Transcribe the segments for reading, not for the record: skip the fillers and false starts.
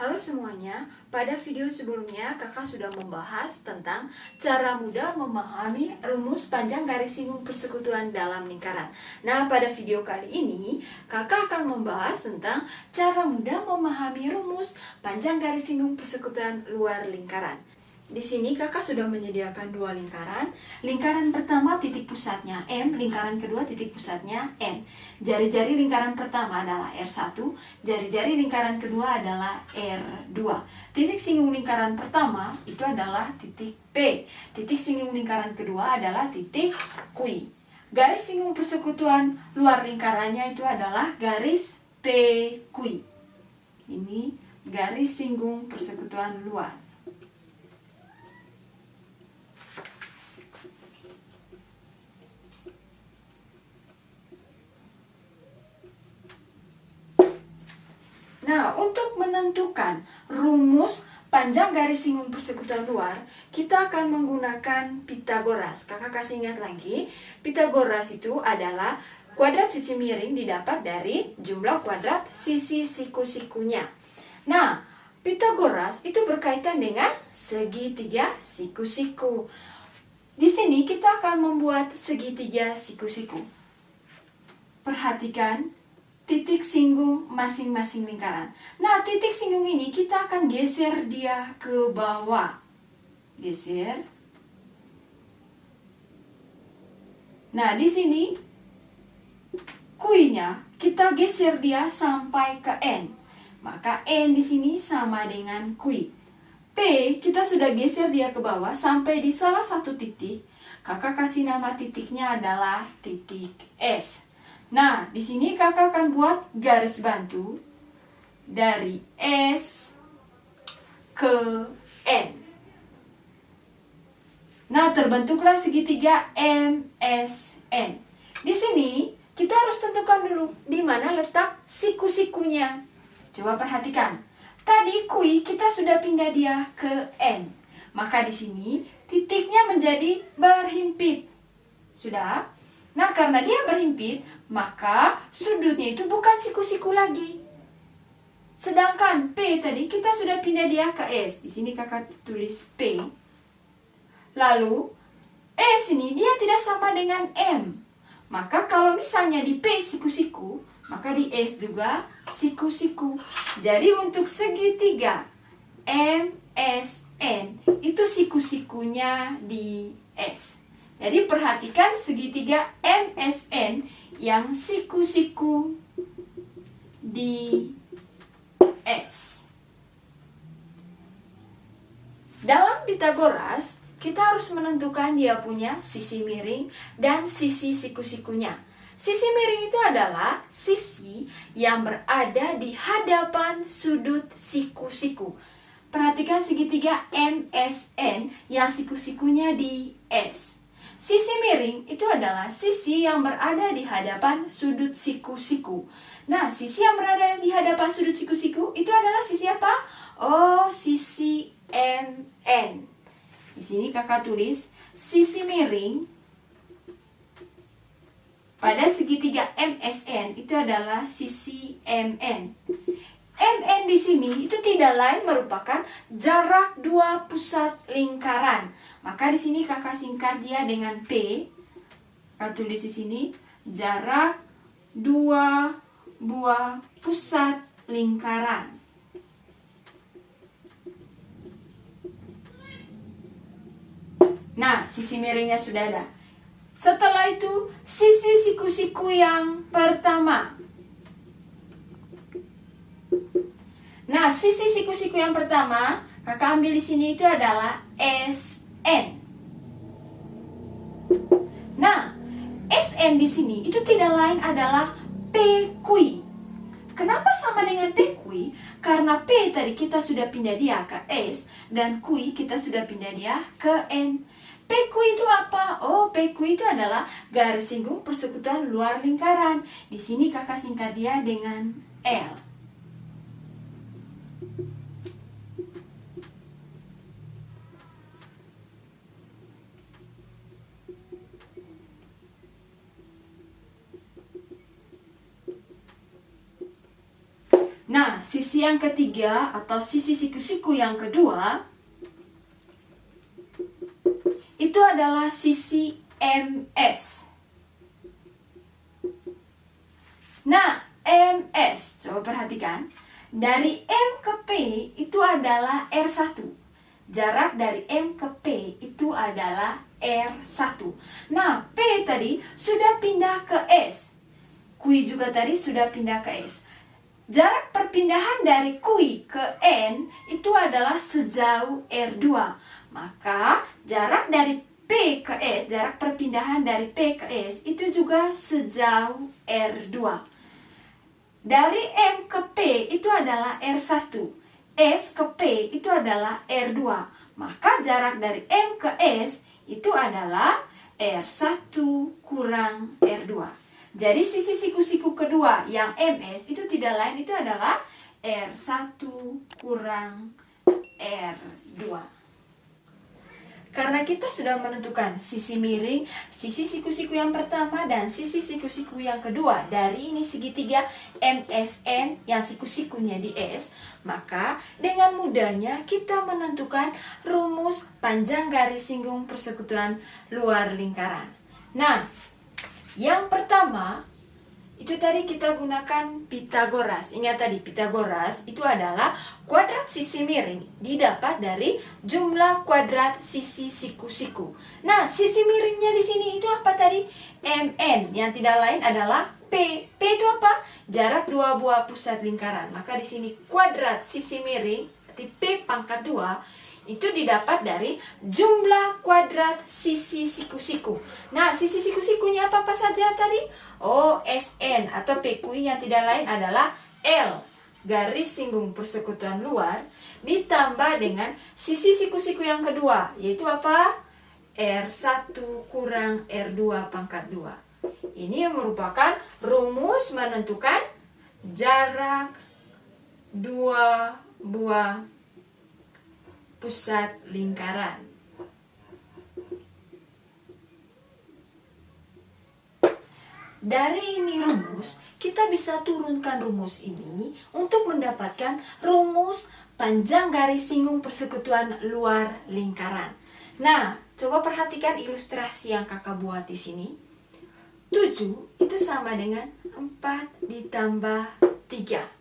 Halo semuanya, pada video sebelumnya kakak sudah membahas tentang cara mudah memahami rumus panjang garis singgung persekutuan dalam lingkaran. Nah, pada video kali ini kakak akan membahas tentang cara mudah memahami rumus panjang garis singgung persekutuan luar lingkaran. Di sini kakak sudah menyediakan dua lingkaran. Lingkaran pertama titik pusatnya M, lingkaran kedua titik pusatnya N. Jari-jari lingkaran pertama adalah R1, jari-jari lingkaran kedua adalah R2. Titik singgung lingkaran pertama itu adalah titik P. Titik singgung lingkaran kedua adalah titik Q. Garis singgung persekutuan luar lingkarannya itu adalah garis PQ. Ini garis singgung persekutuan luar. Nah, untuk menentukan rumus panjang garis singgung persekutuan luar, kita akan menggunakan Pitagoras. Kakak kasih ingat lagi, Pitagoras itu adalah kuadrat sisi miring didapat dari jumlah kuadrat sisi siku-sikunya. Nah, Pitagoras itu berkaitan dengan segitiga siku-siku. Di sini kita akan membuat segitiga siku-siku. Perhatikan titik singgung masing-masing lingkaran. Nah, titik singgung ini kita akan geser dia ke bawah. Geser. Nah, di sini Q-nya kita geser dia sampai ke N. Maka N di sini sama dengan Q. P kita sudah geser dia ke bawah sampai di salah satu titik. Kakak kasih nama titiknya adalah titik S. Nah, di sini kakak akan buat garis bantu dari S ke N. Nah, terbentuklah segitiga MSN. Di sini kita harus tentukan dulu di mana letak siku-sikunya. Coba perhatikan. Tadi Q kita sudah pindah dia ke N. Maka di sini titiknya menjadi berhimpit. Sudah? Nah, karena dia berhimpit, maka sudutnya itu bukan siku-siku lagi. Sedangkan P tadi kita sudah pindah dia ke S. Di sini kakak tulis P. Lalu S ini dia tidak sama dengan M. Maka kalau misalnya di P siku-siku, maka di S juga siku-siku. Jadi untuk segitiga MSN itu siku-sikunya di S. Jadi perhatikan segitiga MSN yang siku-siku di S. Dalam Pitagoras, kita harus menentukan dia punya sisi miring dan sisi siku-sikunya. Sisi miring itu adalah sisi yang berada di hadapan sudut siku-siku. Perhatikan segitiga MSN yang siku-sikunya di S. Sisi miring itu adalah sisi yang berada di hadapan sudut siku-siku. Nah, sisi yang berada di hadapan sudut siku-siku itu adalah sisi apa? Oh, sisi MN. Di sini kakak tulis sisi miring pada segitiga MSN itu adalah sisi MN. MN di sini itu tidak lain merupakan jarak dua pusat lingkaran. Maka di sini kakak singkat dia dengan P. Kakak tulis di sini jarak dua buah pusat lingkaran. Nah, sisi miringnya sudah ada. Setelah itu, sisi siku-siku yang pertama. Nah, sisi siku-siku yang pertama, kakak ambil di sini itu adalah SN. Nah, SN di sini itu tidak lain adalah PQ. Kenapa sama dengan PQ? Karena P tadi kita sudah pindah dia ke S dan Q kita sudah pindah dia ke N. PQ itu apa? Oh, PQ itu adalah garis singgung persekutuan luar lingkaran. Di sini kakak singkat dia dengan L. Nah, sisi sisi yang ketiga atau sisi siku-siku yang kedua itu adalah sisi MS. Nah, MS, coba perhatikan, dari M ke P itu adalah R1. Jarak dari M ke P itu adalah R1. Nah, P tadi sudah pindah ke S. Q juga tadi sudah pindah ke S. Jarak perpindahan dari Q ke N itu adalah sejauh R2. Maka jarak dari P ke S, jarak perpindahan dari P ke S itu juga sejauh R2. Dari M ke P itu adalah R1. S ke P itu adalah R2. Maka jarak dari M ke S itu adalah R1 kurang R2. Jadi sisi siku-siku kedua yang MS itu tidak lain itu adalah R1 kurang R2. Karena kita sudah menentukan sisi miring, sisi siku-siku yang pertama dan sisi siku-siku yang kedua dari ini segitiga MSN yang siku-sikunya di S, maka dengan mudahnya kita menentukan rumus panjang garis singgung persekutuan luar lingkaran. Nah, yang pertama itu tadi kita gunakan Pitagoras. Ingat tadi Pitagoras itu adalah kuadrat sisi miring didapat dari jumlah kuadrat sisi siku-siku. Nah, sisi miringnya di sini itu apa tadi? MN, yang tidak lain adalah P. P itu apa? Jarak dua buah pusat lingkaran. Maka di sini kuadrat sisi miring berarti P pangkat 2 itu didapat dari jumlah kuadrat sisi siku-siku. Nah, sisi siku-sikunya apa saja tadi? Oh, SN atau PQ yang tidak lain adalah L, garis singgung persekutuan luar, ditambah dengan sisi siku-siku yang kedua, yaitu apa? R1 kurang R2 pangkat 2. Ini merupakan rumus menentukan jarak dua buah pusat lingkaran. Dari ini rumus, kita bisa turunkan rumus ini untuk mendapatkan rumus panjang garis singgung persekutuan luar lingkaran. Nah, coba perhatikan ilustrasi yang kakak buat di sini. 7 itu sama dengan 4 ditambah 3.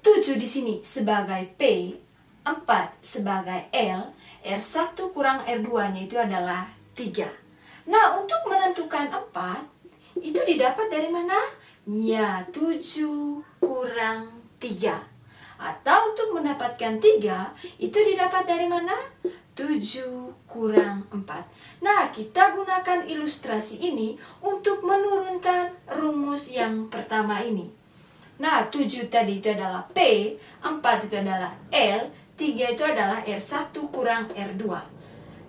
7 di sini sebagai P, 4 sebagai L, R1 kurang R2-nya itu adalah 3. Nah, untuk menentukan 4, itu didapat dari mana? Ya, 7 kurang 3. Atau untuk mendapatkan 3, itu didapat dari mana? 7 kurang 4. Nah, kita gunakan ilustrasi ini untuk menurunkan rumus yang pertama ini. Nah, 7 tadi itu adalah P, 4 itu adalah L, 3 itu adalah R1 kurang R2.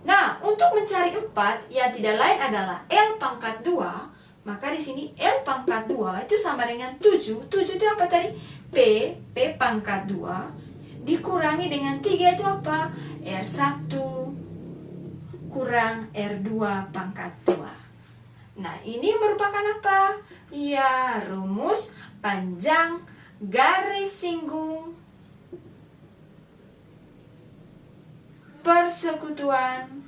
Nah, untuk mencari 4 yang tidak lain adalah L pangkat 2, maka di sini L pangkat 2 itu sama dengan 7. 7 itu apa tadi? P pangkat 2 dikurangi dengan 3 itu apa? R1 kurang R2 pangkat 2. Nah, ini merupakan apa? Ya, rumus panjang garis singgung persekutuan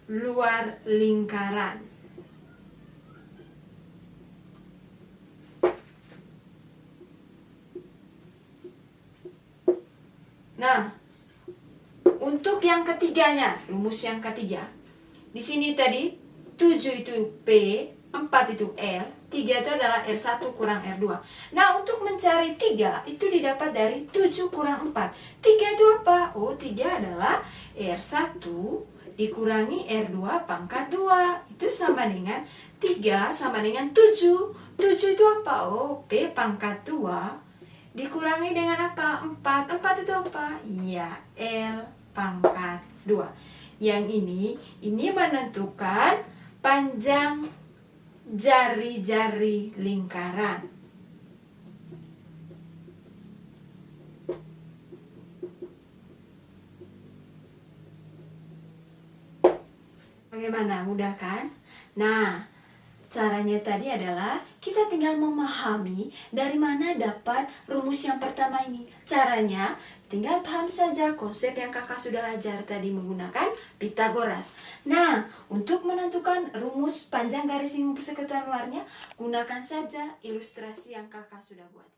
luar lingkaran. Nah, untuk yang ketiganya, rumus yang ketiga. Di sini tadi 7 itu P, 4 itu L, 3 itu adalah R1 kurang R2. Nah, untuk mencari 3 itu didapat dari 7 kurang 4. 3 itu apa? Oh, 3 adalah R1 dikurangi R2 pangkat 2. Itu sama dengan 3 sama dengan 7. 7 itu apa? Oh, P pangkat 2 dikurangi dengan apa? 4. 4 itu apa? Ya, L pangkat 2. Yang ini menentukan panjang jari-jari lingkaran. Bagaimana? Mudah kan? Nah, Caranya tadi adalah kita tinggal memahami dari mana dapat rumus yang pertama ini. Caranya tinggal paham saja konsep yang kakak sudah ajar tadi menggunakan Pitagoras. Nah, untuk menentukan rumus panjang garis singgung persekutuan luarnya, gunakan saja ilustrasi yang kakak sudah buat.